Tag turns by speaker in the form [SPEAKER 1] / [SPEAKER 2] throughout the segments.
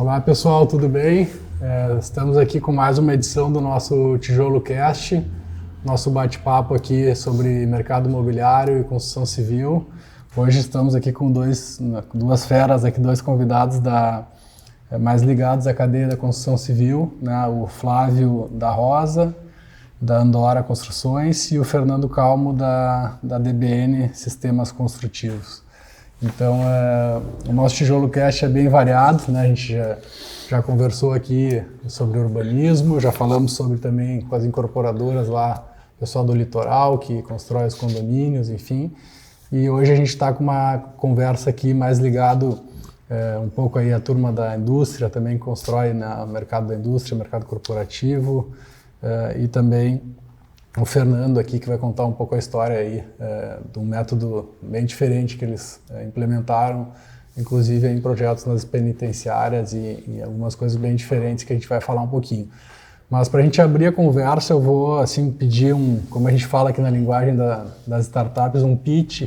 [SPEAKER 1] Olá pessoal, tudo bem? Estamos aqui com mais uma edição do nosso Tijolo Cast, nosso bate-papo aqui sobre mercado imobiliário e construção civil. Hoje estamos aqui com duas feras, aqui, dois convidados mais ligados à cadeia da construção civil, né? O Flávio da Rosa, da Andora Construções, e o Fernando Calmo, da DBN Sistemas Construtivos. Então, o nosso Tijolo Cast é bem variado, né? A gente já conversou aqui sobre urbanismo, já falamos sobre também com as incorporadoras lá, pessoal do litoral que constrói os condomínios, enfim. E hoje a gente está com uma conversa aqui mais ligado um pouco aí à turma da indústria, também que constrói no mercado da indústria, mercado corporativo, e também o Fernando aqui, que vai contar um pouco a história aí de um método bem diferente que eles implementaram, inclusive em projetos nas penitenciárias e algumas coisas bem diferentes que a gente vai falar um pouquinho. Mas para a gente abrir a conversa, eu vou assim pedir como a gente fala aqui na linguagem das startups, um pitch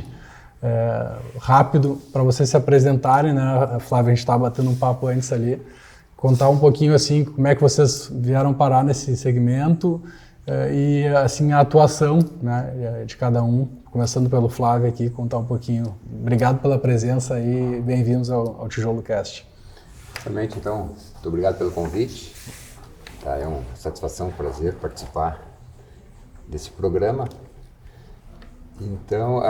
[SPEAKER 1] rápido para vocês se apresentarem, né? Flávio, a gente estava batendo um papo antes ali, contar um pouquinho assim como é que vocês vieram parar nesse segmento, e assim a atuação, né, de cada um, começando pelo Flávio aqui, contar um pouquinho. Obrigado pela presença e bem-vindos ao Tijolo Cast.
[SPEAKER 2] Exatamente, então, muito obrigado pelo convite. É uma satisfação, um prazer participar desse programa. Então,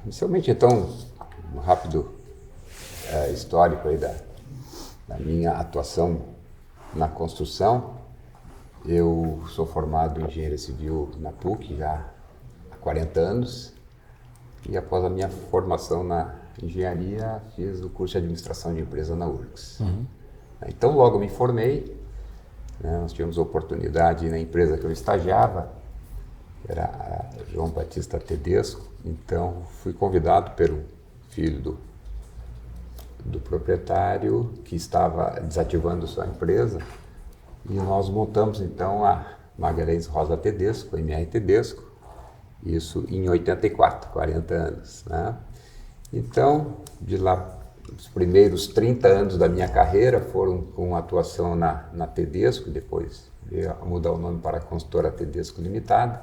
[SPEAKER 2] inicialmente, então, um rápido histórico aí da minha atuação na construção. Eu sou formado em engenharia civil na PUC já há 40 anos e após a minha formação na engenharia fiz o curso de administração de empresa na URGS. Então logo me formei, né, nós tivemos a oportunidade na empresa que eu estagiava, era a João Batista Tedesco, então fui convidado pelo filho do proprietário que estava desativando sua empresa. E nós montamos então a Magalhães Rosa Tedesco, a MR Tedesco, isso em 84, 40 anos, né? Então, de lá, os primeiros 30 anos da minha carreira foram com atuação na Tedesco, depois veio a mudar o nome para a Construtora Tedesco Limitada.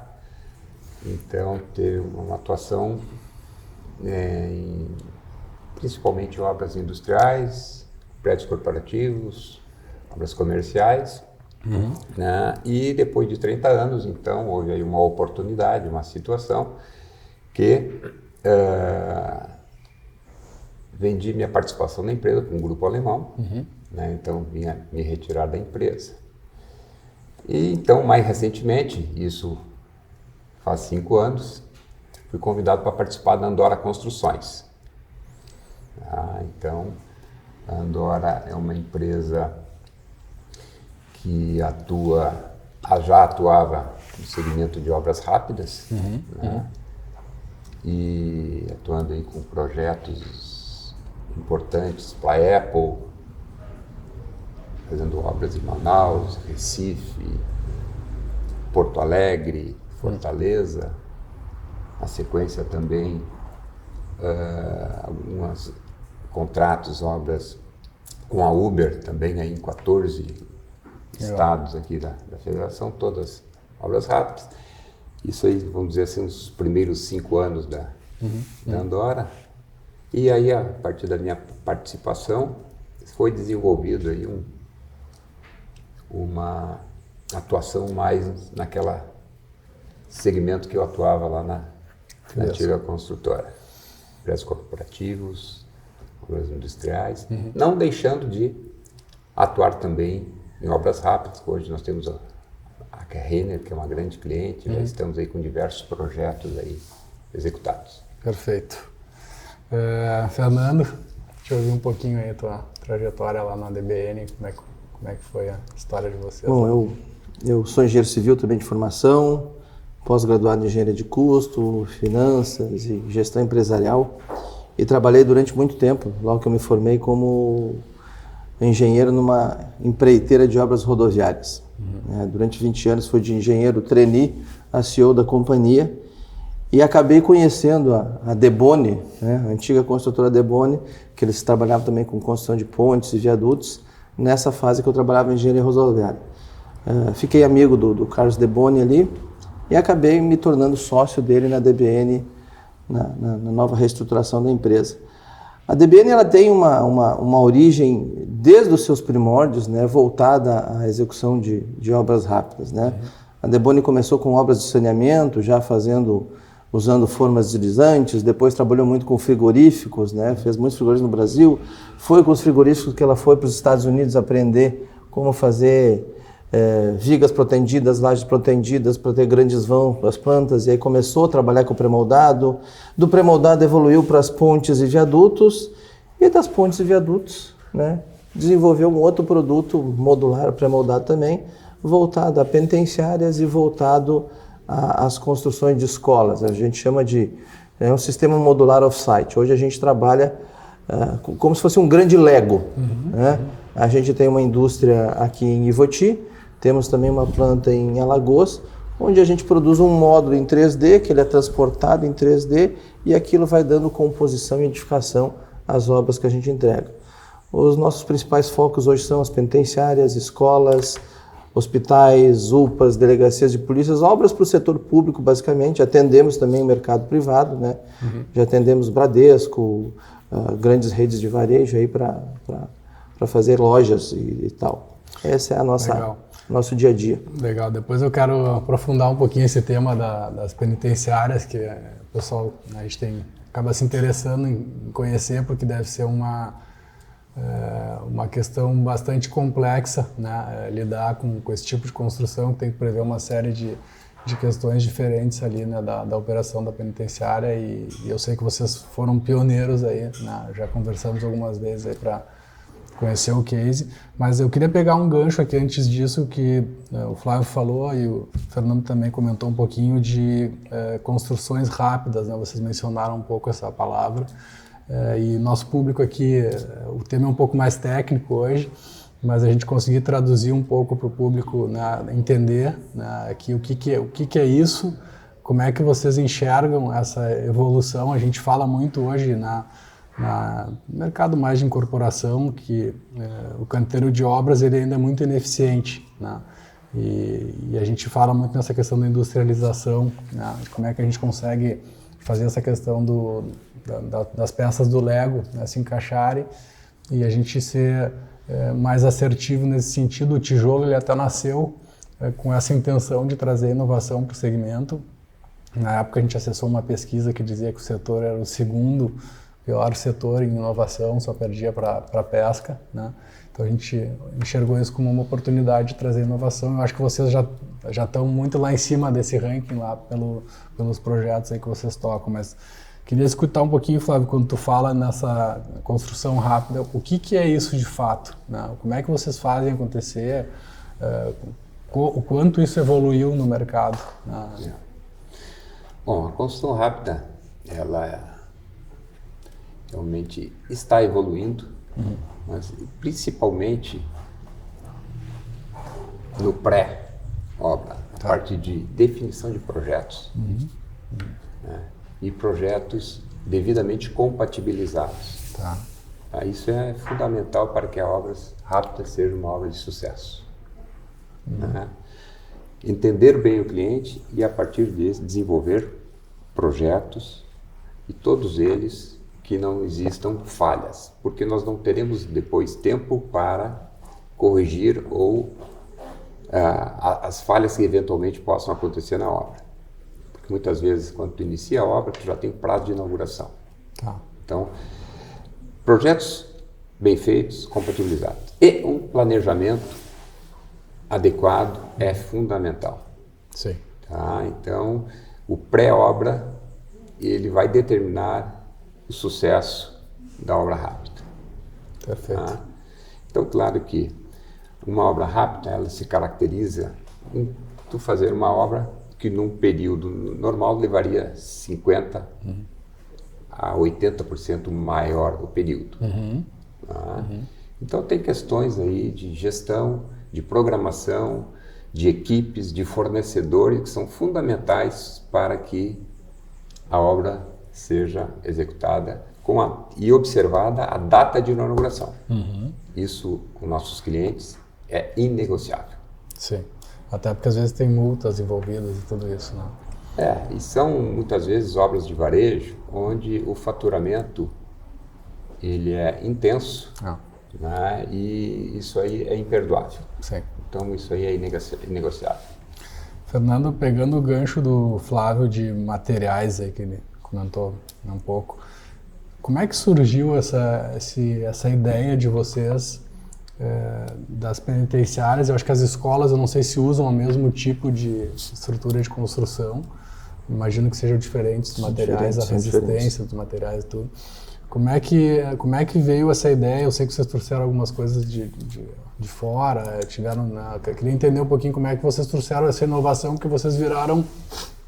[SPEAKER 2] Então, teve uma atuação principalmente em obras industriais, prédios corporativos, obras comerciais. Né? E depois de 30 anos, então, houve aí uma oportunidade, uma situação que vendi minha participação na empresa para um grupo alemão, né? Então vinha me retirar da empresa. E então, mais recentemente, isso faz 5 anos, fui convidado para participar da Andora Construções. Então, a Andora é uma empresa que já atuava no segmento de obras rápidas, né? E atuando aí com projetos importantes para a Apple, fazendo obras em Manaus, Recife, Porto Alegre, Fortaleza, na sequência também alguns contratos, obras com a Uber também aí em 14 estados aqui da federação, todas obras rápidas. Isso aí, vamos dizer assim, os primeiros 5 anos da Andora. E aí, a partir da minha participação, foi desenvolvido aí uma atuação mais naquela segmento que eu atuava lá na antiga construtora. Prédios corporativos, obras industriais, não deixando de atuar também em obras rápidas. Hoje nós temos a Renner, que é uma grande cliente, já estamos aí com diversos projetos aí executados.
[SPEAKER 1] Perfeito. Fernando, deixa eu ouvir um pouquinho aí a tua trajetória lá na DBN, como é que foi a história de vocês?
[SPEAKER 3] Bom, eu sou engenheiro civil também de formação, pós-graduado em engenharia de custo, finanças e gestão empresarial, e trabalhei durante muito tempo, logo que eu me formei, como engenheiro numa empreiteira de obras rodoviárias. Durante 20 anos fui de engenheiro trainee a CEO da companhia e acabei conhecendo a Deboni, né, a antiga construtora Deboni, que eles trabalhavam também com construção de pontes e viadutos, nessa fase que eu trabalhava em engenharia rodoviária. Fiquei amigo do Carlos Deboni ali e acabei me tornando sócio dele na DBN, na nova reestruturação da empresa. A DBN ela tem uma origem, desde os seus primórdios, né, voltada à execução de obras rápidas. Né? A DBN começou com obras de saneamento, já usando formas deslizantes, depois trabalhou muito com frigoríficos, né? Fez muitos frigoríficos no Brasil. Foi com os frigoríficos que ela foi para os Estados Unidos aprender como fazer vigas protendidas, lajes protendidas para ter grandes vãos para as plantas, e aí começou a trabalhar com o pré-moldado. Do pré-moldado evoluiu para as pontes e viadutos, e das pontes e viadutos, né, desenvolveu um outro produto modular pré-moldado também, voltado a penitenciárias e voltado às construções de escolas. A gente chama de um sistema modular off-site. Hoje a gente trabalha como se fosse um grande Lego. Né? A gente tem uma indústria aqui em Ivoti, temos também uma planta em Alagoas, onde a gente produz um módulo em 3D, que ele é transportado em 3D, e aquilo vai dando composição e edificação às obras que a gente entrega. Os nossos principais focos hoje são as penitenciárias, escolas, hospitais, UPAs, delegacias de polícias, obras para o setor público, basicamente. Atendemos também o mercado privado, né? Já atendemos Bradesco, grandes redes de varejo aí para fazer lojas e tal. Essa é a nosso dia a dia.
[SPEAKER 1] Legal. Depois eu quero aprofundar um pouquinho esse tema das penitenciárias, que o pessoal, a gente acaba se interessando em conhecer, porque deve ser uma questão bastante complexa, né? Lidar com esse tipo de construção, que tem que prever uma série de questões diferentes ali, né, da operação da penitenciária, e eu sei que vocês foram pioneiros aí, né? Já conversamos algumas vezes aí para conhecer o case, mas eu queria pegar um gancho aqui antes disso, que o Flávio falou e o Fernando também comentou um pouquinho de construções rápidas, né? Vocês mencionaram um pouco essa palavra, e nosso público aqui, o tema é um pouco mais técnico hoje, mas a gente conseguir traduzir um pouco para o público, né, entender, né, aqui o que é isso, como é que vocês enxergam essa evolução. A gente fala muito hoje no mercado mais de incorporação, que o canteiro de obras ele ainda é muito ineficiente, né? E a gente fala muito nessa questão da industrialização, né? Como é que a gente consegue fazer essa questão das peças do Lego, né, se encaixarem, e a gente ser mais assertivo nesse sentido. O tijolo ele até nasceu com essa intenção de trazer inovação para o segmento. Na época a gente acessou uma pesquisa que dizia que o setor era o segundo pior setor em inovação, só perdia para a pesca, né? Então a gente enxergou isso como uma oportunidade de trazer inovação. Eu acho que vocês já estão muito lá em cima desse ranking lá pelos projetos aí que vocês tocam, mas queria escutar um pouquinho, Flávio, quando tu fala nessa construção rápida, o que é isso de fato, né? Como é que vocês fazem acontecer, o quanto isso evoluiu no mercado, né?
[SPEAKER 2] Bom, a construção rápida, ela realmente está evoluindo, mas principalmente no pré-obra, a partir de definição de projetos, né, e projetos devidamente compatibilizados. Isso é fundamental para que a obra rápida seja uma obra de sucesso. Né? Entender bem o cliente e, a partir disso, desenvolver projetos, e todos eles que não existam falhas, porque nós não teremos depois tempo para corrigir ou as falhas que eventualmente possam acontecer na obra. Porque muitas vezes, quando tu inicia a obra, tu já tem prazo de inauguração. Então, projetos bem feitos, compatibilizados. E um planejamento adequado é fundamental.
[SPEAKER 1] Sim.
[SPEAKER 2] Então, o pré-obra, ele vai determinar o sucesso da obra rápida.
[SPEAKER 1] Perfeito.
[SPEAKER 2] Então, claro que uma obra rápida, ela se caracteriza em tu fazer uma obra que num período normal levaria 50% a 80% maior o período. Então, tem questões aí de gestão, de programação, de equipes, de fornecedores que são fundamentais para que a obra seja executada e observada a data de inauguração. isso com nossos clientes é inegociável.
[SPEAKER 1] Sim. Até porque às vezes tem multas envolvidas e tudo isso, né?
[SPEAKER 2] E são muitas vezes obras de varejo onde o faturamento ele é intenso, né? E isso aí é imperdoável.
[SPEAKER 1] Sim.
[SPEAKER 2] Então isso aí é inegociável.
[SPEAKER 1] Fernando, pegando o gancho do Flávio de materiais aí que ele comentou um pouco, como é que surgiu essa ideia de vocês das penitenciárias? Eu acho que as escolas, eu não sei se usam o mesmo tipo de estrutura de construção, imagino que sejam diferentes dos materiais, a resistência dos materiais e tudo. Como é que veio essa ideia? Eu sei que vocês trouxeram algumas coisas de fora, eu queria entender um pouquinho como é que vocês trouxeram essa inovação, que vocês viraram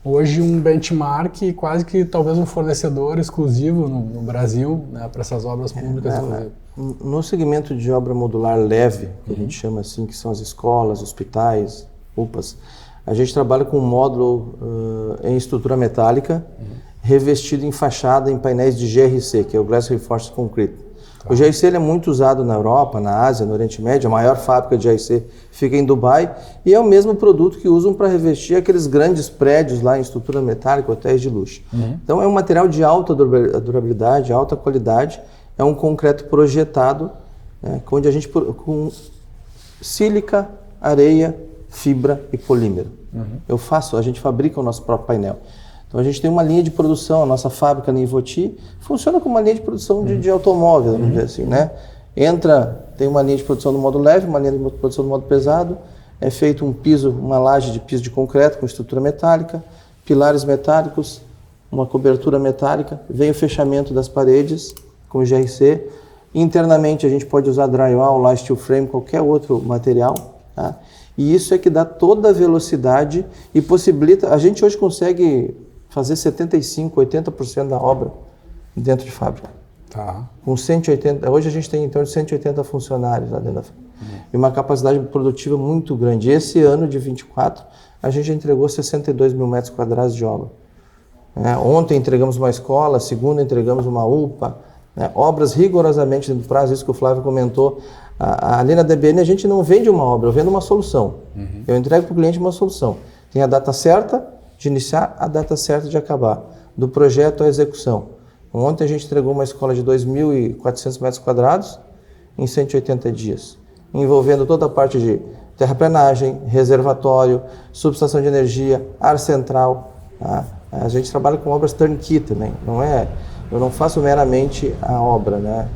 [SPEAKER 1] hoje um benchmark e quase que talvez um fornecedor exclusivo no Brasil, né, para essas obras públicas.
[SPEAKER 3] No segmento de obra modular leve, que a gente chama assim, que são as escolas, hospitais, UPAs, a gente trabalha com um módulo em estrutura metálica, revestido em fachada em painéis de GRC, que é o Glass Reinforced Concrete. O GRC ele é muito usado na Europa, na Ásia, no Oriente Médio. A maior fábrica de GRC fica em Dubai e é o mesmo produto que usam para revestir aqueles grandes prédios lá em estrutura metálica, hotéis de luxo. Então é um material de alta durabilidade, alta qualidade, é um concreto projetado, onde a gente com sílica, areia, fibra e polímero. A gente fabrica o nosso próprio painel. Então a gente tem uma linha de produção, a nossa fábrica na Ivoti funciona como uma linha de produção de automóvel, vamos dizer assim, né? Tem uma linha de produção do modo leve, uma linha de produção do modo pesado, é feito um piso, uma laje de piso de concreto com estrutura metálica, pilares metálicos, uma cobertura metálica, vem o fechamento das paredes com GRC. Internamente a gente pode usar drywall, lá steel frame, qualquer outro material, tá? E isso é que dá toda a velocidade e possibilita, a gente hoje consegue fazer 75%, 80% da obra dentro de fábrica. Com 180, hoje a gente tem em torno de 180 funcionários lá dentro da fábrica. E uma capacidade produtiva muito grande. Esse ano de 24, a gente entregou 62 mil metros quadrados de obra. Ontem entregamos uma escola, segunda entregamos uma UPA, obras rigorosamente dentro do prazo, isso que o Flávio comentou. Ali na DBN a gente não vende uma obra, eu vendo uma solução. Eu entrego para o cliente uma solução. Tem a data certa de iniciar, a data certa de acabar, do projeto à execução. Ontem a gente entregou uma escola de 2.400 metros quadrados em 180 dias, envolvendo toda a parte de terraplenagem, reservatório, subestação de energia, ar central. A gente trabalha com obras turnkey também, eu não faço meramente a obra, né?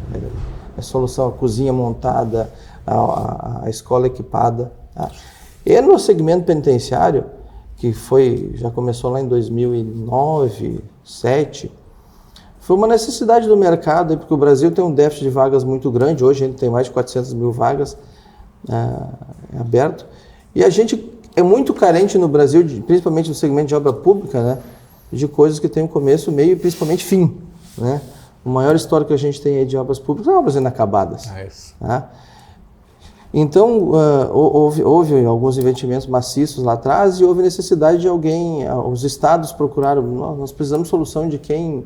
[SPEAKER 3] A solução, a cozinha montada, a escola equipada. E no segmento penitenciário, que já começou lá em 2009, 2007, foi uma necessidade do mercado, porque o Brasil tem um déficit de vagas muito grande, hoje a gente tem mais de 400 mil vagas aberto, e a gente é muito carente no Brasil, principalmente no segmento de obra pública, né, de coisas que tem um começo, meio e principalmente fim, né? O maior histórico que a gente tem aí de obras públicas são obras inacabadas. Então, houve alguns investimentos maciços lá atrás e houve necessidade de alguém, os estados procuraram, nós precisamos de solução de quem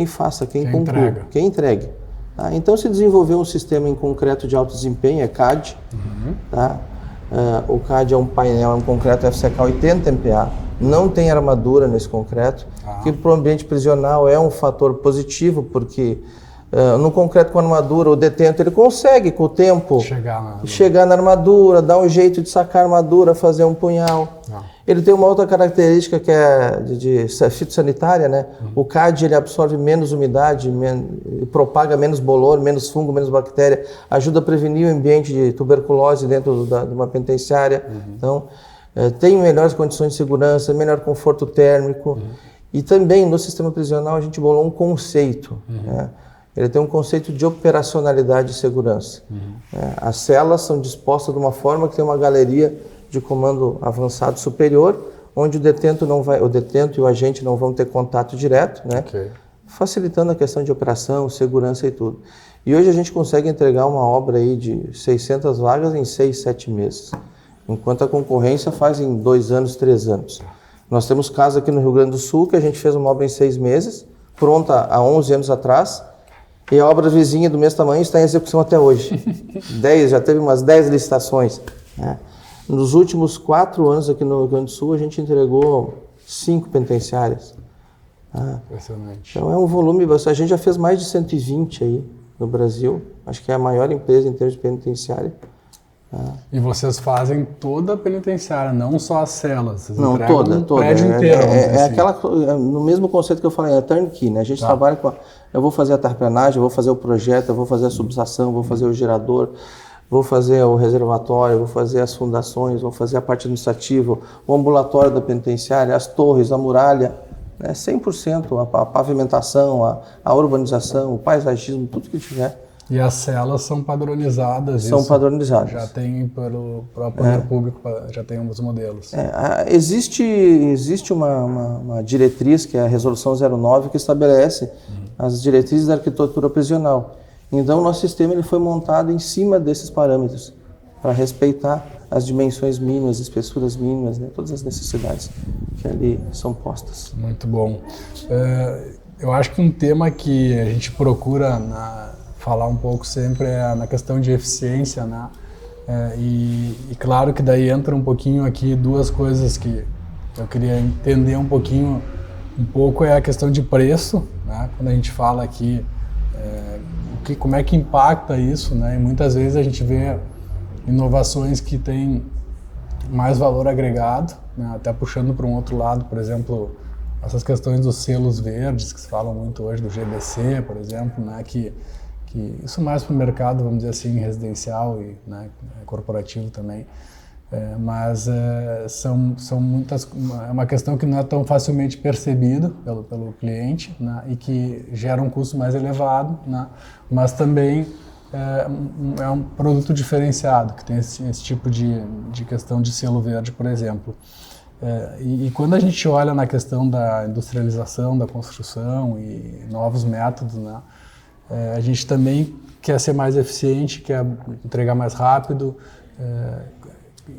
[SPEAKER 3] faça, quem conclua, quem entregue. Então se desenvolveu um sistema em concreto de alto desempenho, é CAD. O CAD é um painel, é um concreto FCK 80 MPa, não tem armadura nesse concreto, que para o ambiente prisional é um fator positivo, porque no concreto com armadura, o detento ele consegue com o tempo chegar na armadura, dar um jeito de sacar a armadura, fazer um punhal. Ele tem uma outra característica que é de fitossanitária, né? O CAD ele absorve menos umidade, propaga menos bolor, menos fungo, menos bactéria, ajuda a prevenir o ambiente de tuberculose dentro de uma penitenciária. Então, tem melhores condições de segurança, melhor conforto térmico. E também no sistema prisional a gente bolou um conceito, né? Ele tem um conceito de operacionalidade e segurança. As celas são dispostas de uma forma que tem uma galeria de comando avançado superior, onde o detento e o agente não vão ter contato direto, né? Facilitando a questão de operação, segurança e tudo. E hoje a gente consegue entregar uma obra aí de 600 vagas em 6, 7 meses, enquanto a concorrência faz em 2 anos, 3 anos. Nós temos casos aqui no Rio Grande do Sul que a gente fez uma obra em 6 meses, pronta há 11 anos atrás, E a obra vizinha do mesmo tamanho está em execução até hoje. Já teve umas 10 licitações. Né? Nos últimos 4 anos aqui no Rio Grande do Sul, a gente entregou 5 penitenciárias.
[SPEAKER 1] Impressionante.
[SPEAKER 3] Então é um volume bastante. A gente já fez mais de 120 aí no Brasil. Acho que é a maior empresa em termos de penitenciária.
[SPEAKER 1] E vocês fazem toda a penitenciária, não só as celas. Vocês
[SPEAKER 3] Não,
[SPEAKER 1] entregam
[SPEAKER 3] toda.
[SPEAKER 1] um prédio inteiro.
[SPEAKER 3] No mesmo conceito que eu falei, é turnkey, né? A gente trabalha com... Eu vou fazer a terraplenagem, eu vou fazer o projeto, eu vou fazer a subestação, eu vou fazer o gerador, vou fazer o reservatório, vou fazer as fundações, vou fazer a parte administrativa, o ambulatório da penitenciária, as torres, a muralha, né? 100%, a pavimentação, a urbanização, o paisagismo, tudo que tiver.
[SPEAKER 1] E as celas são padronizadas?
[SPEAKER 3] São padronizadas.
[SPEAKER 1] Já tem pelo próprio público, já tem uns modelos.
[SPEAKER 3] Existe uma diretriz, que é a Resolução 09, que estabelece as diretrizes da arquitetura prisional. Então, o nosso sistema ele foi montado em cima desses parâmetros, para respeitar as dimensões mínimas, espessuras mínimas, né, todas as necessidades que ali são postas.
[SPEAKER 1] Muito bom. Eu acho que um tema que a gente procura falar um pouco sempre é na questão de eficiência, né? E claro que daí entra um pouquinho aqui duas coisas que eu queria entender um pouco é a questão de preço, né? Quando a gente fala aqui, como é que impacta isso, né? E muitas vezes a gente vê inovações que têm mais valor agregado, né? Até puxando para um outro lado, por exemplo, essas questões dos selos verdes que se falam muito hoje, do GBC, por exemplo, né? Que isso mais para o mercado, vamos dizer assim, residencial e, né, corporativo também, mas são muitas, é uma questão que não é tão facilmente percebido pelo cliente, né, e que gera um custo mais elevado, né, mas também é um produto diferenciado, que tem esse tipo de questão de selo verde, por exemplo. E quando a gente olha na questão da industrialização, da construção e novos métodos, né, a gente também quer ser mais eficiente, quer entregar mais rápido,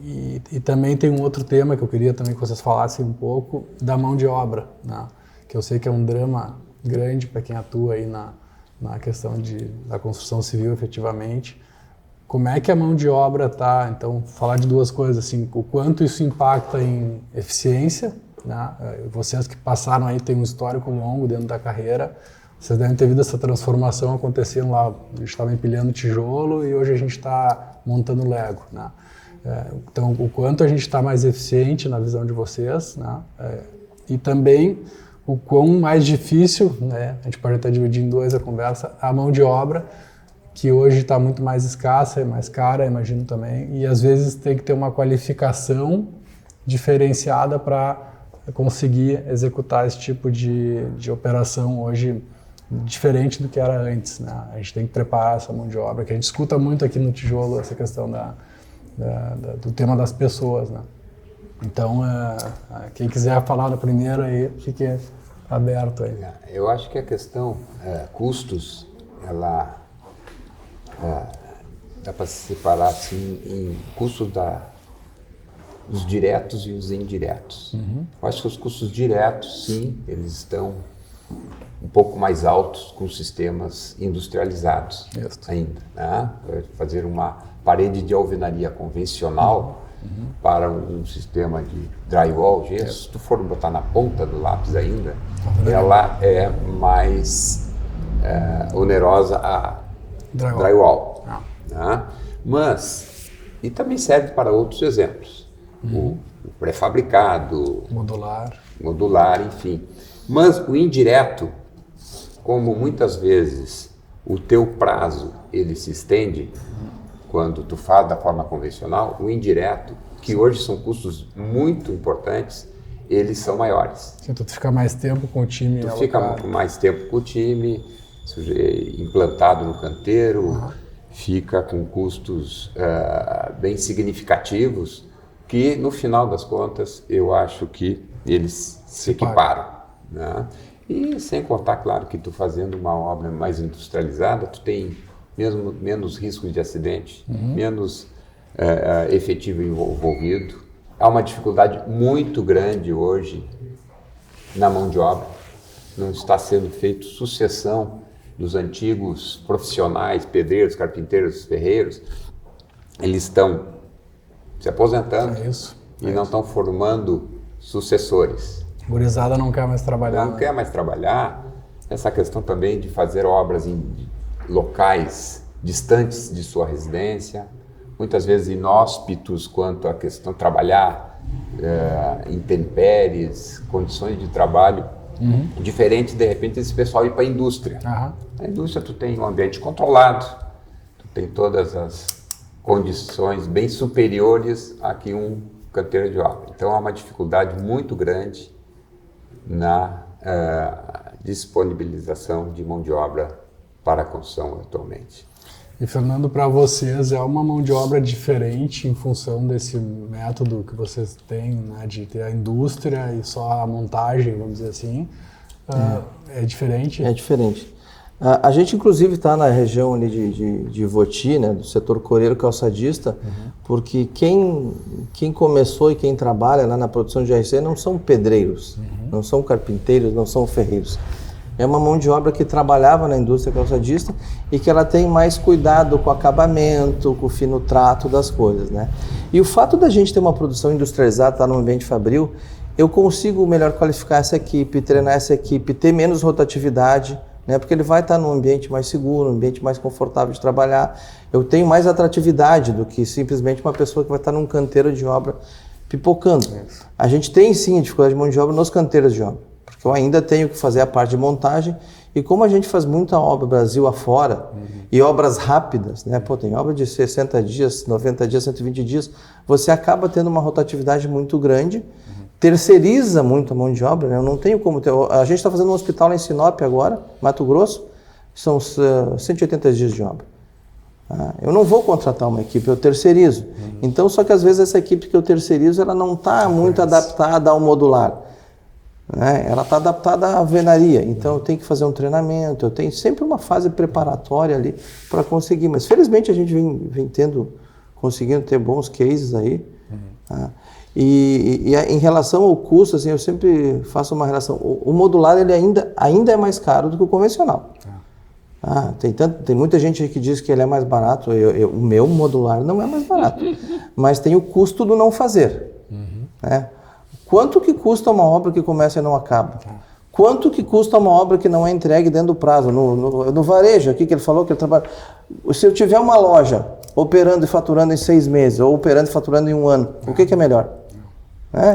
[SPEAKER 1] e também tem um outro tema que eu queria também que vocês falassem um pouco, da mão de obra, né? Que eu sei que é um drama grande para quem atua aí na questão da construção civil, efetivamente. Como é que a mão de obra está? Então, falar de duas coisas, assim, o quanto isso impacta em eficiência, né? Vocês que passaram aí, tem um histórico longo dentro da carreira, vocês devem ter visto essa transformação acontecendo lá. A gente estava empilhando tijolo e hoje a gente está montando Lego, né? Então, o quanto a gente está mais eficiente na visão de vocês, né? E também o quão mais difícil, né? A gente pode até dividir em dois a conversa, a mão de obra, que hoje está muito mais escassa, é mais cara, imagino também, e às vezes tem que ter uma qualificação diferenciada para conseguir executar esse tipo de operação hoje, diferente do que era antes, né? A gente tem que preparar essa mão de obra, que a gente escuta muito aqui no tijolo, essa questão do tema das pessoas, né? Então, quem quiser falar no primeiro aí, fique aberto aí.
[SPEAKER 2] Eu acho que a questão custos, ela dá para se separar assim em custos os diretos e os indiretos. Eu acho que os custos diretos, sim, eles estão um pouco mais altos com sistemas industrializados ainda, né? Fazer uma parede de alvenaria convencional para um sistema de drywall, gesso, se tu for botar na ponta do lápis ainda, ela é mais onerosa a drywall. Né? Mas, e também serve para outros exemplos, o pré-fabricado, modular, enfim. Mas o indireto, como muitas vezes o teu prazo ele se estende, quando tu faz da forma convencional, o indireto, que hoje são custos muito importantes, eles são maiores.
[SPEAKER 1] Sim, tu fica mais tempo com o time.
[SPEAKER 2] Tu fica mais tempo com o time, implantado no canteiro, fica com custos bem significativos, que no final das contas eu acho que eles se equiparam. Né? E sem contar, claro, que tu fazendo uma obra mais industrializada, tu tem menos risco de acidente, menos efetivo envolvido. Há uma dificuldade muito grande hoje na mão de obra. Não está sendo feita sucessão dos antigos profissionais, pedreiros, carpinteiros, ferreiros, eles estão se aposentando e não estão formando sucessores.
[SPEAKER 1] Gurizada não quer mais trabalhar.
[SPEAKER 2] Não quer mais trabalhar. Essa questão também de fazer obras em locais distantes de sua residência, muitas vezes inóspitos quanto à questão de trabalhar intempéries, condições de trabalho diferentes, de repente esse pessoal ir para a indústria. Na indústria tu tem um ambiente controlado, tu tem todas as condições bem superiores a que um canteiro de obra. Então há uma dificuldade muito grande na disponibilização de mão de obra para a construção atualmente.
[SPEAKER 1] E Fernando, para vocês é uma mão de obra diferente em função desse método que vocês têm, né, de ter a indústria e só a montagem, vamos dizer assim, é diferente?
[SPEAKER 3] É diferente. A gente inclusive está na região ali de Voti, né, do setor coreiro calçadista, porque quem começou e quem trabalha lá na produção de GRC não são pedreiros, não são carpinteiros, não são ferreiros. É uma mão de obra que trabalhava na indústria calçadista e que ela tem mais cuidado com o acabamento, com o fino trato das coisas, né? E o fato da gente ter uma produção industrializada, estar num ambiente fabril, eu consigo melhor qualificar essa equipe, treinar essa equipe, ter menos rotatividade, né? Porque ele vai estar num ambiente mais seguro, um ambiente mais confortável de trabalhar. Eu tenho mais atratividade do que simplesmente uma pessoa que vai estar num canteiro de obra pipocando. A gente tem sim a dificuldade de mão de obra nos canteiros de obra. Porque eu ainda tenho que fazer a parte de montagem e como a gente faz muita obra Brasil afora e obras rápidas, né? Pô, tem obra de 60 dias, 90 dias, 120 dias, você acaba tendo uma rotatividade muito grande, terceiriza muito a mão de obra, né? Eu não tenho como ter... A gente está fazendo um hospital lá em Sinop agora, Mato Grosso, são 180 dias de obra. Eu não vou contratar uma equipe, eu terceirizo. Então, só que às vezes essa equipe que eu terceirizo, ela não está muito adaptada ao modular. Ela está adaptada à alvenaria, então eu tenho que fazer um treinamento, eu tenho sempre uma fase preparatória ali para conseguir, mas felizmente a gente vem conseguindo ter bons cases aí. E em relação ao custo, assim, eu sempre faço uma relação, o modular ele ainda é mais caro do que o convencional. Tem muita gente que diz que ele é mais barato, o meu modular não é mais barato, mas tem o custo do não fazer. Quanto que custa uma obra que começa e não acaba? Quanto que custa uma obra que não é entregue dentro do prazo? No varejo, aqui que ele falou que ele trabalha... Se eu tiver uma loja operando e faturando em 6 meses, ou operando e faturando em 1 ano, o que é melhor?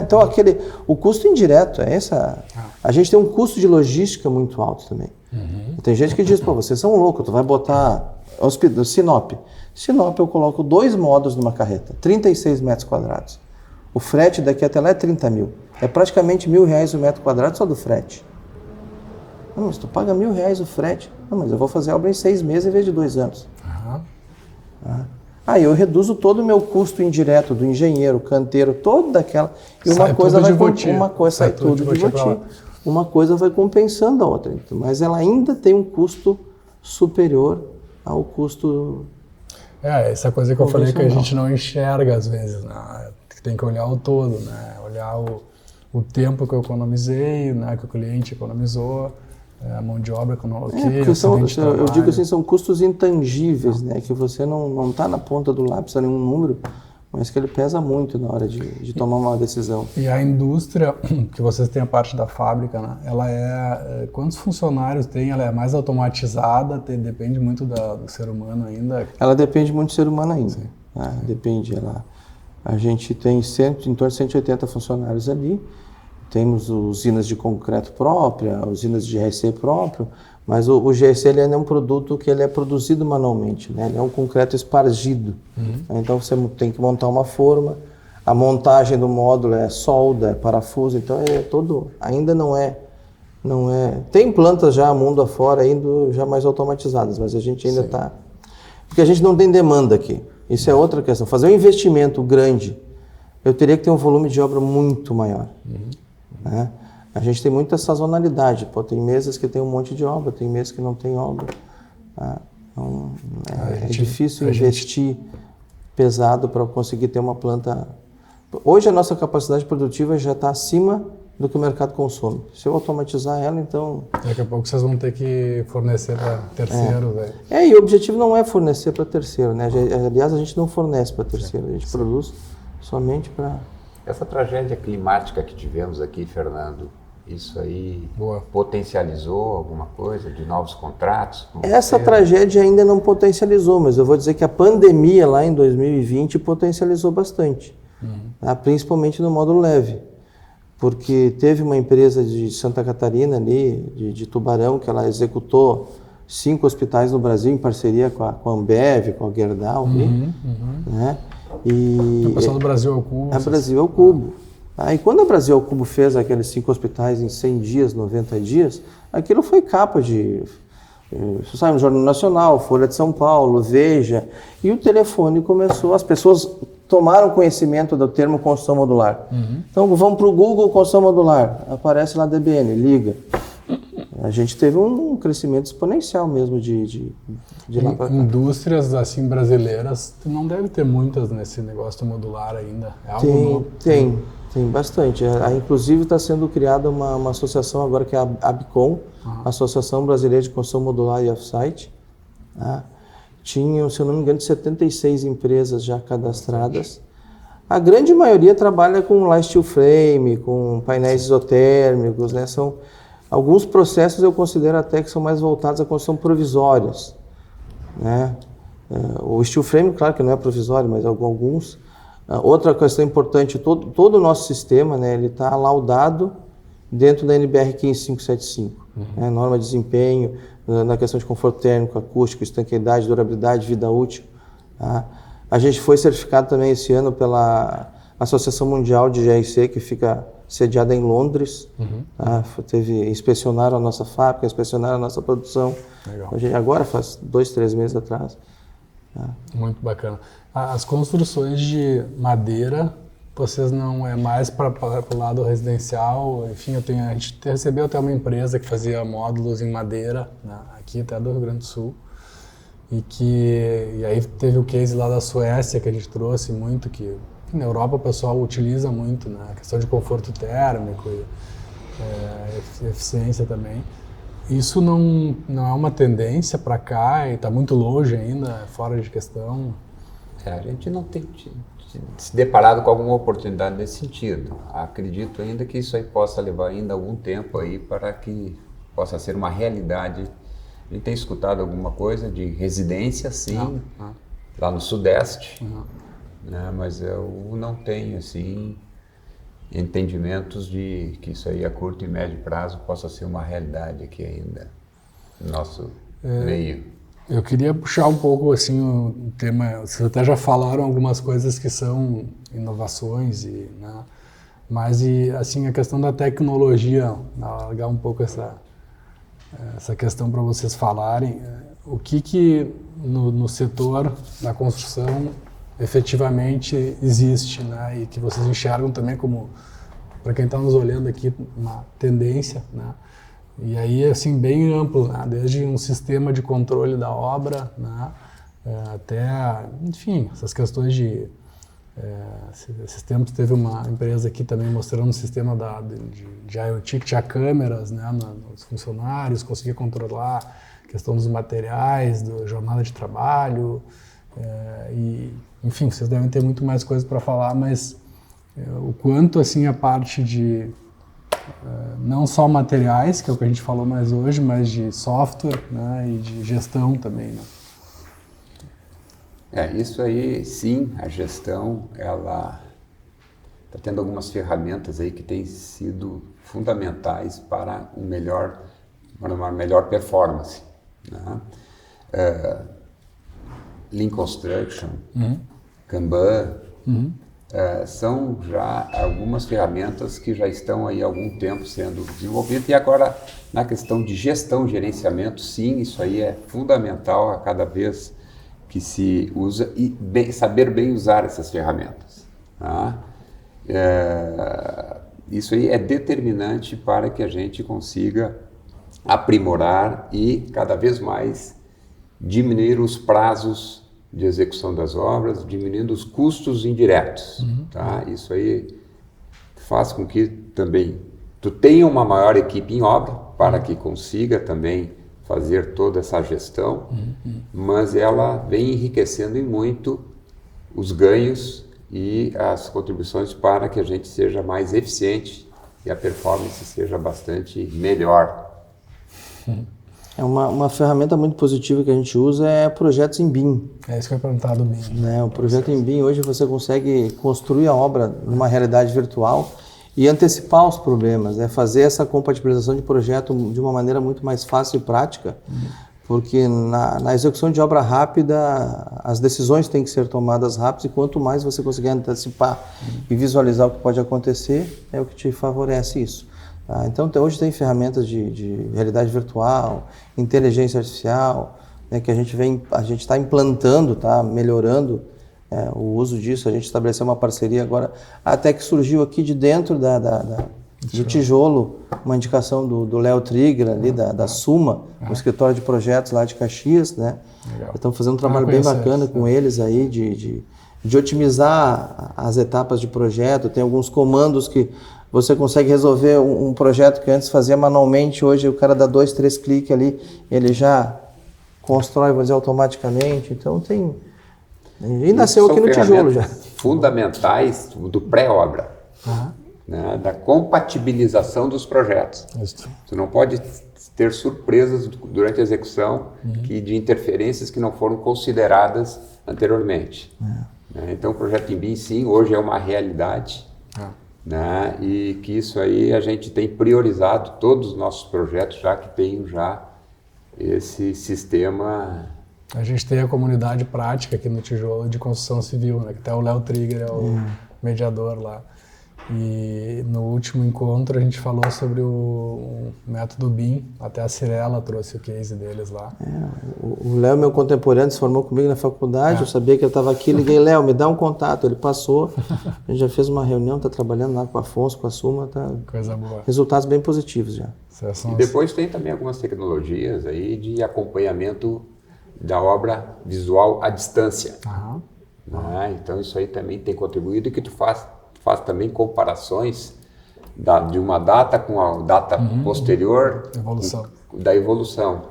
[SPEAKER 3] Então, o custo indireto é essa... A gente tem um custo de logística muito alto também. Tem gente que diz, pô, vocês são loucos, tu vai botar... Sinop. Sinop eu coloco 2 módulos numa carreta, 36 metros quadrados. O frete daqui até lá é 30 mil. É praticamente R$1.000 o metro quadrado só do frete. Não, mas tu paga R$1.000 o frete. Não, mas eu vou fazer a obra em 6 meses em vez de 2 anos. Aí eu reduzo todo o meu custo indireto do engenheiro, canteiro, todo daquela. E uma coisa vai sai tudo de Voti. Uma coisa vai compensando a outra. Mas ela ainda tem um custo superior ao custo.
[SPEAKER 1] Essa coisa que eu falei que a gente não enxerga às vezes, né? Tem que olhar o todo, né? Olhar o tempo que eu economizei, né? Que o cliente economizou, a mão de obra que eu
[SPEAKER 3] eu digo assim, são custos intangíveis, né? Que você não está na ponta do lápis a nenhum número, mas que ele pesa muito na hora de tomar uma decisão.
[SPEAKER 1] E a indústria, que vocês têm a parte da fábrica, né? Ela quantos funcionários tem? Ela é mais automatizada? Depende muito do ser humano ainda?
[SPEAKER 3] Ela depende muito do ser humano ainda. Depende, A gente tem em torno de 180 funcionários ali, temos usinas de concreto própria, usinas de GRC próprio, mas o GRC ele é um produto que ele é produzido manualmente, né? Ele é um concreto espargido. Então você tem que montar uma forma, a montagem do módulo é solda, é parafuso, então ainda não é. Tem plantas já mundo afora ainda já mais automatizadas, mas a gente ainda está... Porque a gente não tem demanda aqui. Isso é outra questão. Fazer um investimento grande, eu teria que ter um volume de obra muito maior. Né? A gente tem muita sazonalidade. Tem meses que tem um monte de obra, tem meses que não tem obra. Então, é difícil investir pesado para conseguir ter uma planta... Hoje a nossa capacidade produtiva já está acima do que o mercado consome. Se eu automatizar ela, então...
[SPEAKER 1] Daqui a pouco vocês vão ter que fornecer para terceiros.
[SPEAKER 3] E o objetivo não é fornecer para terceiro, né? Aliás, a gente não fornece para terceiro, a gente produz somente para...
[SPEAKER 2] Essa tragédia climática que tivemos aqui, Fernando, isso aí
[SPEAKER 1] Boa.
[SPEAKER 2] potencializou alguma coisa de novos contratos?
[SPEAKER 3] Essa tragédia ainda não potencializou, mas eu vou dizer que a pandemia lá em 2020 potencializou bastante, tá? Principalmente no módulo leve, porque teve uma empresa de Santa Catarina ali, de Tubarão, que ela executou 5 hospitais no Brasil em parceria com a Ambev, com a Gerdau, né? E
[SPEAKER 1] o pessoal do Brasil ao Cubo.
[SPEAKER 3] A Brasil ao Cubo. E quando a Brasil ao Cubo fez aqueles 5 hospitais em 100 dias, 90 dias, aquilo foi capa de... Você sabe, no Jornal Nacional, Folha de São Paulo, Veja, e o telefone começou, as pessoas tomaram conhecimento do termo construção modular. Então, vamos para o Google, construção modular, aparece lá DBN, liga. A gente teve um crescimento exponencial mesmo de lá para cá.
[SPEAKER 1] Indústrias assim brasileiras não deve ter muitas nesse negócio modular ainda. É algo novo.
[SPEAKER 3] Tem bastante. Inclusive está sendo criada uma associação agora que é a ABCOM, Associação Brasileira de Construção Modular e Offsite. Tinham, se eu não me engano, 76 empresas já cadastradas. A grande maioria trabalha com light steel frame, com painéis isotérmicos, né? São alguns processos eu considero até que são mais voltados à construção provisórias, né? O steel frame, claro que não é provisório, mas alguns. Outra questão importante, todo o nosso sistema, né, ele está laudado dentro da NBR 15575, né, norma de desempenho, na questão de conforto térmico, acústico, estanqueidade, durabilidade, vida útil. Tá? A gente foi certificado também esse ano pela Associação Mundial de GRC, que fica sediada em Londres. Tá? Inspecionaram a nossa fábrica, inspecionaram a nossa produção.
[SPEAKER 1] Legal.
[SPEAKER 3] Agora, faz 2, 3 meses atrás. Tá?
[SPEAKER 1] Muito bacana. As construções de madeira, vocês não é mais para o lado residencial? Enfim, a gente recebeu até uma empresa que fazia módulos em madeira, né, aqui até do Rio Grande do Sul. E aí teve o case lá da Suécia que a gente trouxe muito, que na Europa o pessoal utiliza muito, né, a questão de conforto térmico e eficiência também. Isso não é uma tendência para cá e está muito longe ainda, fora de questão?
[SPEAKER 2] A gente não tem se deparado com alguma oportunidade nesse sentido. Acredito ainda que isso aí possa levar ainda algum tempo aí para que possa ser uma realidade. A gente tem escutado alguma coisa de residência, sim, lá no Sudeste, né? Mas eu não tenho, assim, entendimentos de que isso aí a curto e médio prazo possa ser uma realidade aqui ainda no noso meio.
[SPEAKER 1] Eu queria puxar um pouco assim o tema, vocês até já falaram algumas coisas que são inovações, né? Mas assim, a questão da tecnologia, alargar um pouco essa questão para vocês falarem, o que no setor da construção efetivamente existe, né? E que vocês enxergam também como, para quem está nos olhando aqui, uma tendência, né? E aí, assim, bem amplo, né? Desde um sistema de controle da obra, né? Até, enfim, essas questões de... esses tempos teve uma empresa aqui também mostrando um sistema de IoT que tinha câmeras, né, nos funcionários, conseguia controlar a questão dos materiais, da jornada de trabalho. Enfim, vocês devem ter muito mais coisas para falar, mas o quanto, assim, a parte de... não só materiais, que é o que a gente falou mais hoje, mas de software, né, e de gestão também, né?
[SPEAKER 2] Isso aí, sim, a gestão, ela está tendo algumas ferramentas aí que têm sido fundamentais para uma melhor performance, né? Lean Construction, Kanban, são já algumas ferramentas que já estão aí há algum tempo sendo desenvolvidas. E agora, na questão de gestão, gerenciamento, sim, isso aí é fundamental a cada vez que se usa e saber bem usar essas ferramentas. Tá? Isso aí é determinante para que a gente consiga aprimorar e cada vez mais diminuir os prazos de execução das obras, diminuindo os custos indiretos. Tá? Isso aí faz com que também tu tenha uma maior equipe em obra para que consiga também fazer toda essa gestão, mas ela vem enriquecendo em muito os ganhos e as contribuições para que a gente seja mais eficiente e a performance seja bastante melhor.
[SPEAKER 3] É uma ferramenta muito positiva que a gente usa é projetos em BIM.
[SPEAKER 1] É isso que eu ia perguntar do BIM.
[SPEAKER 3] Né? O projeto em BIM, hoje você consegue construir a obra numa realidade virtual e antecipar os problemas, né? Fazer essa compatibilização de projeto de uma maneira muito mais fácil e prática, porque na execução de obra rápida, as decisões têm que ser tomadas rápidas e quanto mais você conseguir antecipar e visualizar o que pode acontecer, é o que te favorece isso. Tá? Então, hoje tem ferramentas de realidade virtual, inteligência artificial, né, que a gente está implantando, tá melhorando o uso disso. A gente estabeleceu uma parceria agora, até que surgiu aqui de dentro do tijolo, uma indicação do Léo Trigger, ali da Suma, o escritório de projetos lá de Caxias, né? Estamos fazendo um trabalho bem bacana com eles aí, de otimizar as etapas de projeto. Tem alguns comandos que você consegue resolver um projeto que antes fazia manualmente, hoje o cara dá 2, 3 cliques ali, ele já constrói, vou dizer, automaticamente. Então tem... E nasceu aqui no tijolo já.
[SPEAKER 2] Fundamentais do pré-obra, né, da compatibilização dos projetos.
[SPEAKER 1] Isso.
[SPEAKER 2] Tu não pode ter surpresas durante a execução de interferências que não foram consideradas anteriormente. Né? Então o projeto em BIM, sim, hoje é uma realidade. Né? E que isso aí a gente tem priorizado todos os nossos projetos, já que tem já esse sistema.
[SPEAKER 1] A gente tem a comunidade prática aqui no Tijolo de construção civil, né? Que até o Léo Trigger é o mediador lá. E no último encontro a gente falou sobre o método BIM, até a Cirela trouxe o case deles lá.
[SPEAKER 3] O Léo, meu contemporâneo, se formou comigo na faculdade, eu sabia que ele estava aqui, liguei, Léo, me dá um contato, ele passou, a gente já fez uma reunião, está trabalhando lá com o Afonso, com a Suma, tá...
[SPEAKER 1] Coisa boa.
[SPEAKER 3] Resultados bem positivos já.
[SPEAKER 2] E depois tem também algumas tecnologias aí de acompanhamento da obra visual à distância. Né? Então isso aí também tem contribuído, e que tu faz também comparações de uma data com a data posterior da evolução.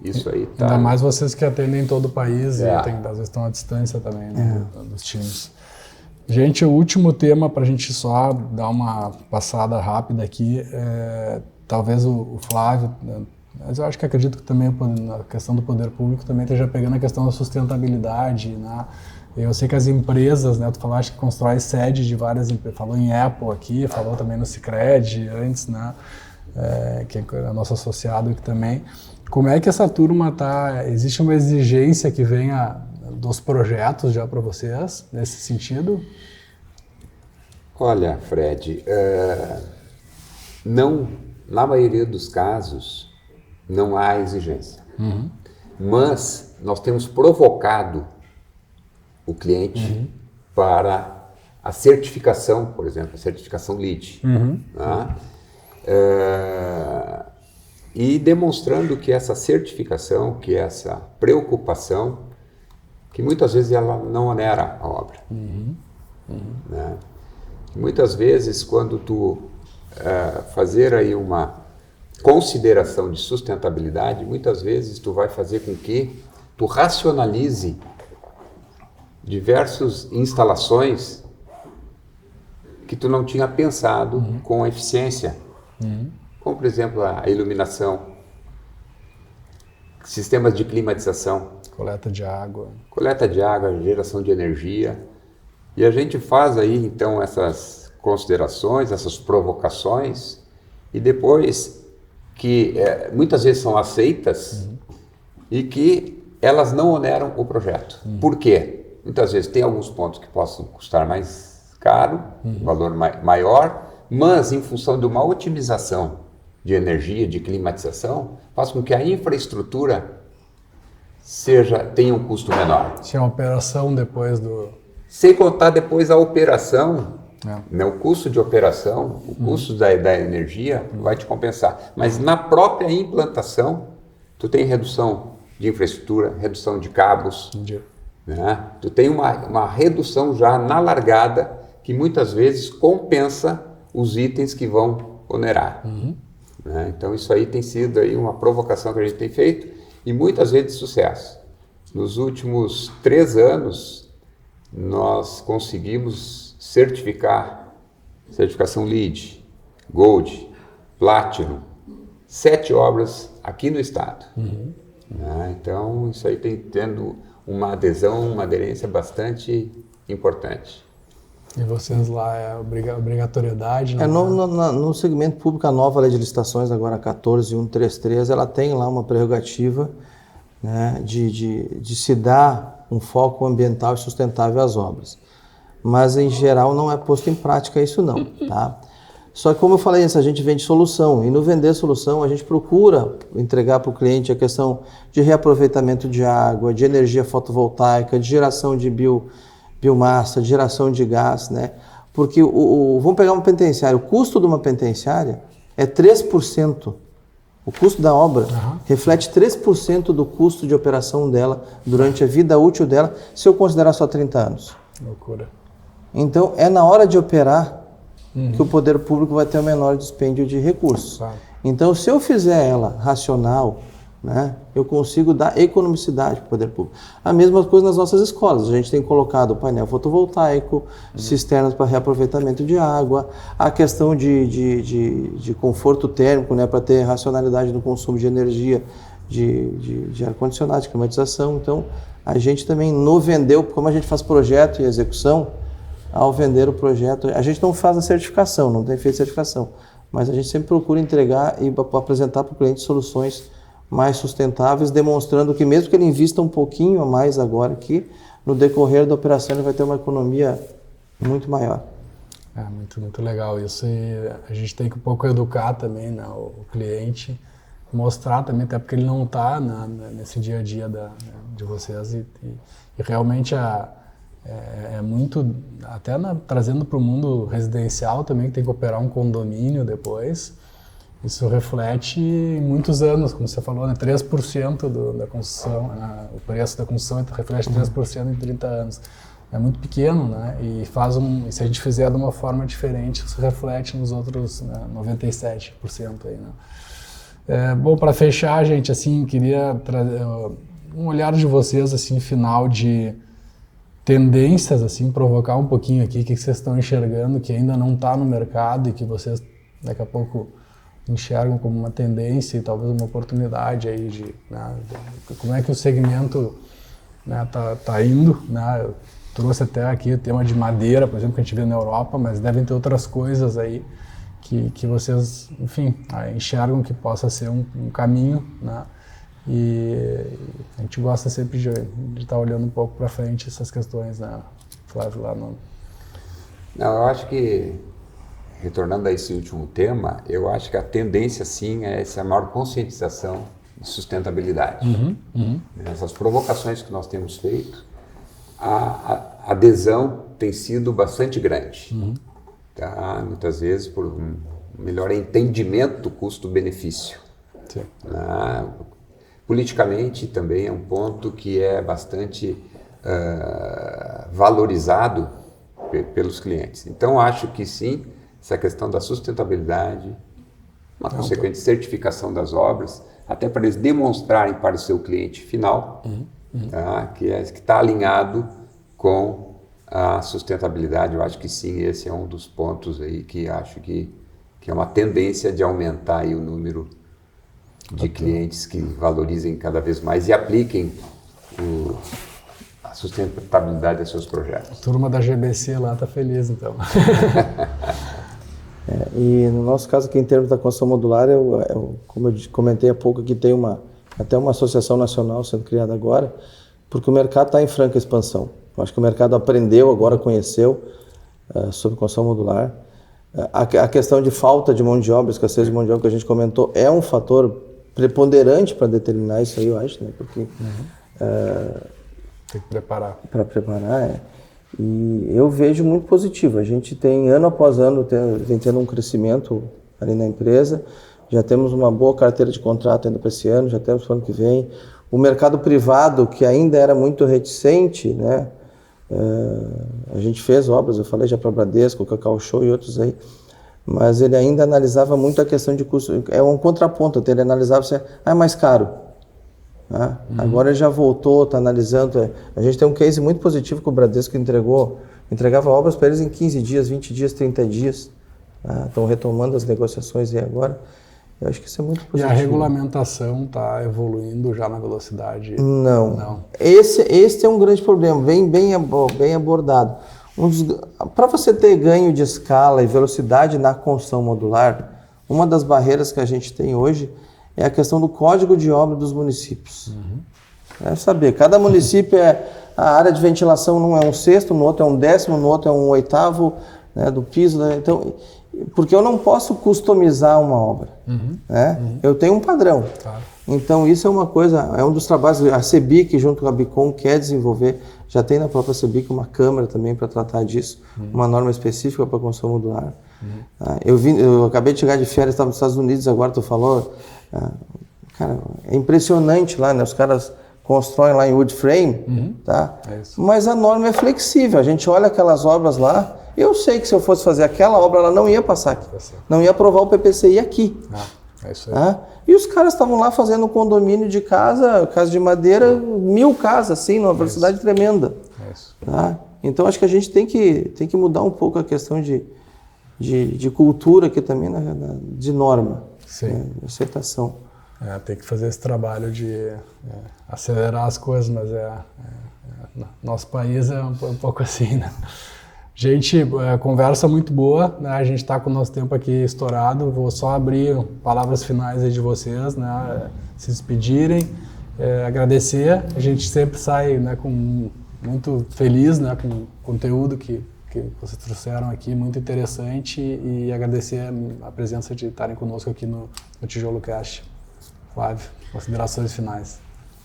[SPEAKER 2] Isso aí tá...
[SPEAKER 1] Ainda mais vocês que atendem todo o país e às vezes estão à distância também, né, dos times. Gente, o último tema para a gente só dar uma passada rápida aqui, talvez o Flávio, mas eu acho que acredito que também a questão do poder público também esteja pegando a questão da sustentabilidade, né? Eu sei que as empresas, né, tu falaste que constrói sede de várias empresas, falou em Apple aqui, falou também no Sicredi antes, né, que é nosso associado aqui também. Como é que essa turma tá? Existe uma exigência que venha dos projetos já para vocês, nesse sentido?
[SPEAKER 2] Olha, Fred, não, na maioria dos casos, não há exigência. Mas nós temos provocado o cliente para a certificação, por exemplo, a certificação LEED. Tá? E demonstrando que essa certificação, que essa preocupação, que muitas vezes ela não onera a obra. Né? Muitas vezes, quando tu fazer aí uma consideração de sustentabilidade, muitas vezes tu vai fazer com que tu racionalize diversas instalações que tu não tinha pensado com eficiência. Como, por exemplo, a iluminação, sistemas de climatização,
[SPEAKER 1] coleta de água,
[SPEAKER 2] geração de energia. E a gente faz aí, então, essas considerações, essas provocações, e depois que muitas vezes são aceitas e que elas não oneram o projeto. Por quê? Muitas vezes tem alguns pontos que possam custar mais caro, valor maior, mas em função de uma otimização de energia, de climatização, faz com que a infraestrutura tenha um custo menor.
[SPEAKER 1] Se a operação depois do...
[SPEAKER 2] Sem contar depois a operação, né, o custo de operação, o custo da energia vai te compensar. Mas na própria implantação, tu tem redução de infraestrutura, redução de cabos. Né? Tu tem uma redução já na largada que muitas vezes compensa os itens que vão onerar. Né? Então isso aí tem sido aí uma provocação que a gente tem feito e muitas vezes de sucesso. Nos últimos 3 anos, nós conseguimos certificação LEED, Gold, Platinum, 7 obras aqui no estado. Né? Então isso aí tem tendo uma adesão, uma aderência bastante importante.
[SPEAKER 1] E vocês lá é obrigatoriedade?
[SPEAKER 3] No segmento público, a nova lei de licitações, agora 14.133, ela tem lá uma prerrogativa, né, de se dar um foco ambiental e sustentável às obras. Mas, em geral, não é posto em prática isso não, tá? Só que, como eu falei, a gente vende solução, e no vender solução a gente procura entregar para o cliente a questão de reaproveitamento de água, de energia fotovoltaica, de geração de biomassa, de geração de gás, né? Porque vamos pegar uma penitenciária, o custo de uma penitenciária é 3%. O custo da obra reflete 3% do custo de operação dela durante a vida útil dela, se eu considerar só 30 anos.
[SPEAKER 1] Loucura.
[SPEAKER 3] Então, é na hora de operar que o poder público vai ter o menor dispêndio de recursos.
[SPEAKER 1] Claro.
[SPEAKER 3] Então, se eu fizer ela racional, né, eu consigo dar economicidade para o poder público. A mesma coisa nas nossas escolas. A gente tem colocado painel fotovoltaico, cisternas para reaproveitamento de água, a questão de conforto térmico, né, para ter racionalidade no consumo de energia, de ar-condicionado, de climatização. Então, a gente também vendeu, como a gente faz projeto e execução, ao vender o projeto, a gente não faz a certificação, não tem feito certificação, mas a gente sempre procura entregar e apresentar para o cliente soluções mais sustentáveis, demonstrando que mesmo que ele invista um pouquinho a mais agora, que no decorrer da operação ele vai ter uma economia muito maior.
[SPEAKER 1] É muito legal isso, e a gente tem que um pouco educar também, né, o cliente, mostrar também, até porque ele não está nesse dia a dia de vocês e realmente é muito, até trazendo para o mundo residencial também, que tem que operar um condomínio depois. Isso reflete em muitos anos, como você falou, né? 3% da construção, o preço da construção reflete 3% em 30 anos. É muito pequeno, né? E se a gente fizer de uma forma diferente, isso reflete nos outros, né, 97% aí, né? Bom, para fechar, gente, assim, queria trazer um olhar de vocês, assim, final de tendências, assim, provocar um pouquinho aqui, o que vocês estão enxergando que ainda não está no mercado e que vocês daqui a pouco enxergam como uma tendência e talvez uma oportunidade aí né, como é que o segmento, né, tá indo, né? Eu trouxe até aqui o tema de madeira, por exemplo, que a gente vê na Europa, mas devem ter outras coisas aí que vocês, enfim, enxergam que possa ser um caminho, né? E a gente gosta sempre de estar olhando um pouco para frente essas questões, né, Flávio, lá no...
[SPEAKER 2] Não, eu acho que, retornando a esse último tema, eu acho que a tendência, sim, é essa maior conscientização de sustentabilidade. Essas provocações que nós temos feito, a adesão tem sido bastante grande. Tá? Muitas vezes por um melhor entendimento do custo-benefício. Politicamente também é um ponto que é bastante valorizado pelos clientes. Então, acho que sim, essa questão da sustentabilidade, uma consequente certificação das obras, até para eles demonstrarem para o seu cliente final tá, que está alinhado com a sustentabilidade. Eu acho que sim, esse é um dos pontos aí que acho que é uma tendência de aumentar aí o número de clientes que valorizem cada vez mais e apliquem a sustentabilidade aos seus projetos.
[SPEAKER 1] A turma da GBC lá está feliz, então.
[SPEAKER 3] E no nosso caso aqui, em termos da construção modular, como eu comentei há pouco, aqui tem até uma associação nacional sendo criada agora, porque o mercado está em franca expansão. Eu acho que o mercado aprendeu, agora conheceu sobre construção modular. A questão de falta de mão de obra, escassez de mão de obra que a gente comentou, é um fator preponderante para determinar isso aí, eu acho, né? Porque
[SPEAKER 1] tem que preparar.
[SPEAKER 3] Para preparar, E eu vejo muito positivo. A gente tem, ano após ano, vem tendo um crescimento ali na empresa. Já temos uma boa carteira de contrato ainda para esse ano, já temos para o ano que vem. O mercado privado, que ainda era muito reticente, né? A gente fez obras, eu falei já para Bradesco, Cacau Show e outros aí. mas ele ainda analisava muito a questão de custo. É um contraponto, ele analisava se é mais caro. Né? Agora ele já voltou, está analisando. A gente tem um case muito positivo que o Bradesco entregava obras para eles em 15 dias, 20 dias, 30 dias. Estão retomando as negociações aí agora. Eu acho que isso é muito positivo.
[SPEAKER 1] E a regulamentação está evoluindo já na velocidade?
[SPEAKER 3] Não. Esse é um grande problema, bem abordado. Para você ter ganho de escala e velocidade na construção modular, uma das barreiras que a gente tem hoje é a questão do código de obra dos municípios. É saber, cada município a área de ventilação não é um sexto, no outro é um décimo, no outro é um oitavo, né, do piso. Né? Então, porque eu não posso customizar uma obra. Né? Eu tenho um padrão.
[SPEAKER 1] Claro.
[SPEAKER 3] Então, isso é uma coisa, é um dos trabalhos, a CEBIC junto com a Bicom quer desenvolver, já tem na própria CEBIC uma câmara também para tratar disso, uma norma específica para construção modular. Eu acabei de chegar de férias, estava nos Estados Unidos agora, tu falou, cara, é impressionante lá, né? Os caras constroem lá em wood frame, tá? Mas a norma é flexível, a gente olha aquelas obras lá, eu sei que se eu fosse fazer aquela obra, ela não ia passar aqui, não ia aprovar o PPCI aqui.
[SPEAKER 1] É isso aí.
[SPEAKER 3] E os caras estavam lá fazendo um condomínio de casa de madeira, 1000 casas, assim, numa velocidade tremenda. Tá? Então, acho que a gente tem que mudar um pouco a questão de cultura aqui também, de norma, de aceitação.
[SPEAKER 1] Tem que fazer esse trabalho de acelerar as coisas, mas nosso país é um pouco assim, né? Gente, conversa muito boa, né? A gente está com o nosso tempo aqui estourado. Vou só abrir palavras finais aí de vocês, né? Se despedirem, agradecer. A gente sempre sai, né, muito feliz, né, com o conteúdo que vocês trouxeram aqui, muito interessante, e agradecer a presença de estarem conosco aqui no Tijolo Cast. Flávio, considerações finais.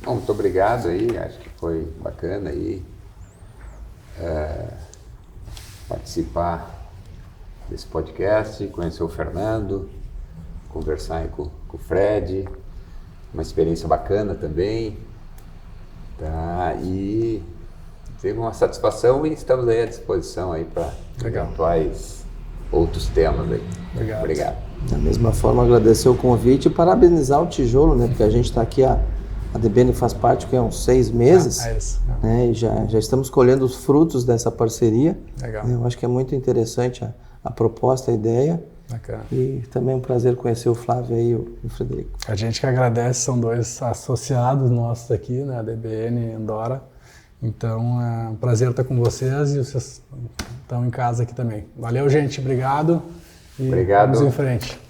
[SPEAKER 2] Bom, muito obrigado aí, acho que foi bacana aí. Participar desse podcast, conhecer o Fernando, conversar aí com o Fred, uma experiência bacana também, tá? E teve uma satisfação e estamos aí à disposição aí para eventuais outros temas aí. Obrigado.
[SPEAKER 3] Da mesma forma, agradecer o convite e parabenizar o Tijolo, né? Porque a gente está aqui, a DBN faz parte há uns 6 meses, né? E já estamos colhendo os frutos dessa parceria.
[SPEAKER 1] Legal.
[SPEAKER 3] Eu acho que é muito interessante a proposta, a ideia.
[SPEAKER 1] Bacana.
[SPEAKER 3] E também é um prazer conhecer o Flávio e o Frederico.
[SPEAKER 1] A gente que agradece, são 2 associados nossos aqui, né? A DBN e Endora. Então, é um prazer estar com vocês e vocês estão em casa aqui também. Valeu, gente. Obrigado. E
[SPEAKER 2] Obrigado.
[SPEAKER 1] Vamos em frente.